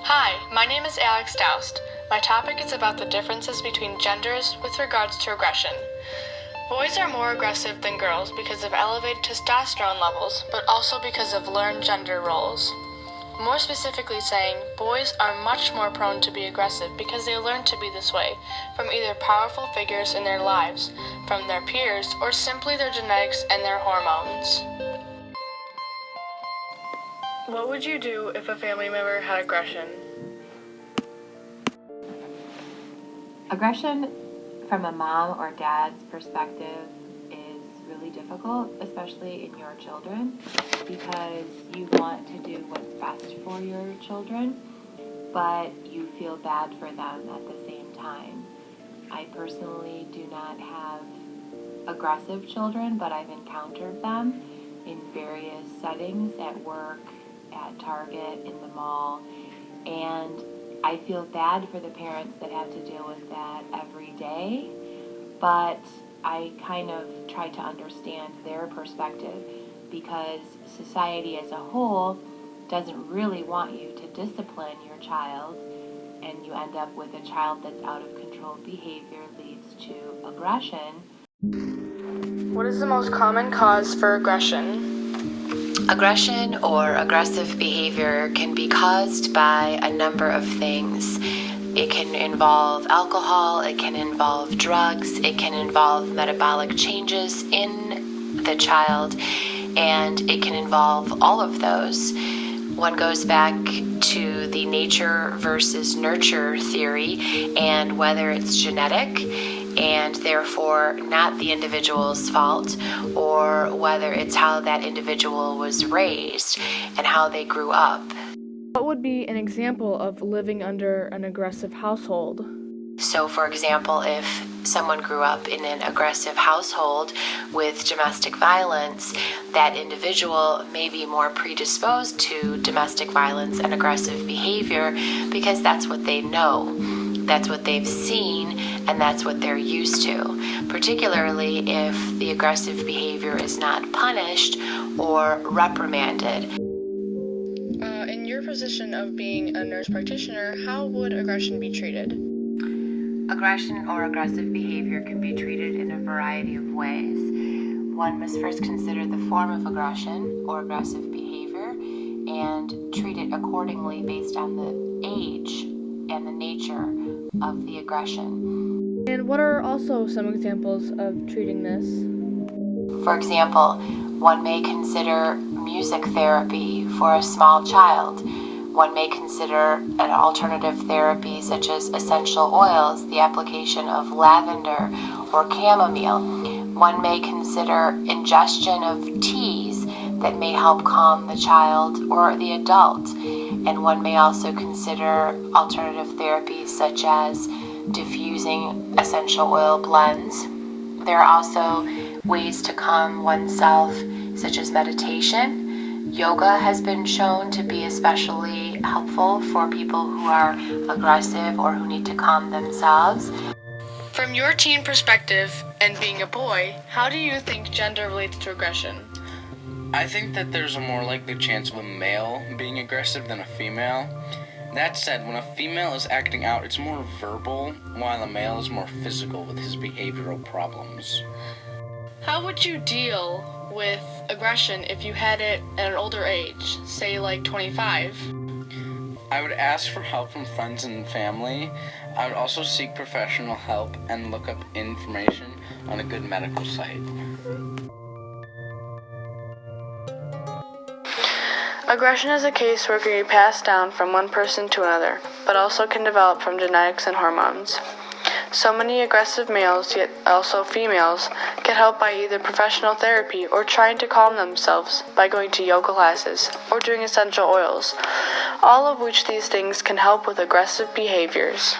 Hi, my name is Alex Doust. My topic is about the differences between genders with regards to aggression. Boys are more aggressive than girls because of elevated testosterone levels, but also because of learned gender roles. More specifically saying, boys are much more prone to be aggressive because they learn to be this way from either powerful figures in their lives, from their peers, or simply their genetics and their hormones. What would you do if a family member had aggression? Aggression from a mom or dad's perspective is really difficult, especially in your children, because you want to do what's best for your children, but you feel bad for them at the same time. I personally do not have aggressive children, but I've encountered them in various settings, at work, at Target, in the mall, and I feel bad for the parents that have to deal with that every day, but I kind of try to understand their perspective because society as a whole doesn't really want you to discipline your child, and you end up with a child that's out of control behavior leads to aggression. What is the most common cause for aggression? Aggression or aggressive behavior can be caused by a number of things. It can involve alcohol, it can involve drugs, it can involve metabolic changes in the child, and it can involve all of those. One goes back to the nature versus nurture theory and whether it's genetic and therefore not the individual's fault, or whether it's how that individual was raised and how they grew up. What would be an example of living under an aggressive household? So, for example, if someone grew up in an aggressive household with domestic violence, that individual may be more predisposed to domestic violence and aggressive behavior because that's what they know, that's what they've seen, and that's what they're used to, particularly if the aggressive behavior is not punished or reprimanded. In your position of being a nurse practitioner, how would aggression be treated? Aggression or aggressive behavior can be treated in a variety of ways. One must first consider the form of aggression or aggressive behavior and treat it accordingly based on the age and the nature of the aggression. And what are also some examples of treating this? For example, one may consider music therapy for a small child. One may consider an alternative therapy such as essential oils, the application of lavender or chamomile. One may consider ingestion of teas that may help calm the child or the adult. And one may also consider alternative therapies such as diffusing essential oil blends. There are also ways to calm oneself, such as meditation. Yoga has been shown to be especially helpful for people who are aggressive or who need to calm themselves. From your teen perspective, and being a boy, how do you think gender relates to aggression? I think that there's a more likely chance of a male being aggressive than a female. That said, when a female is acting out, it's more verbal, while a male is more physical with his behavioral problems. How would you deal with aggression if you had it at an older age, say like 25? I would ask for help from friends and family. I would also seek professional help and look up information on a good medical site. Aggression is a case where it can be passed down from one person to another, but also can develop from genetics and hormones. So many aggressive males, yet also females, get help by either professional therapy or trying to calm themselves by going to yoga classes or doing essential oils, all of which these things can help with aggressive behaviors.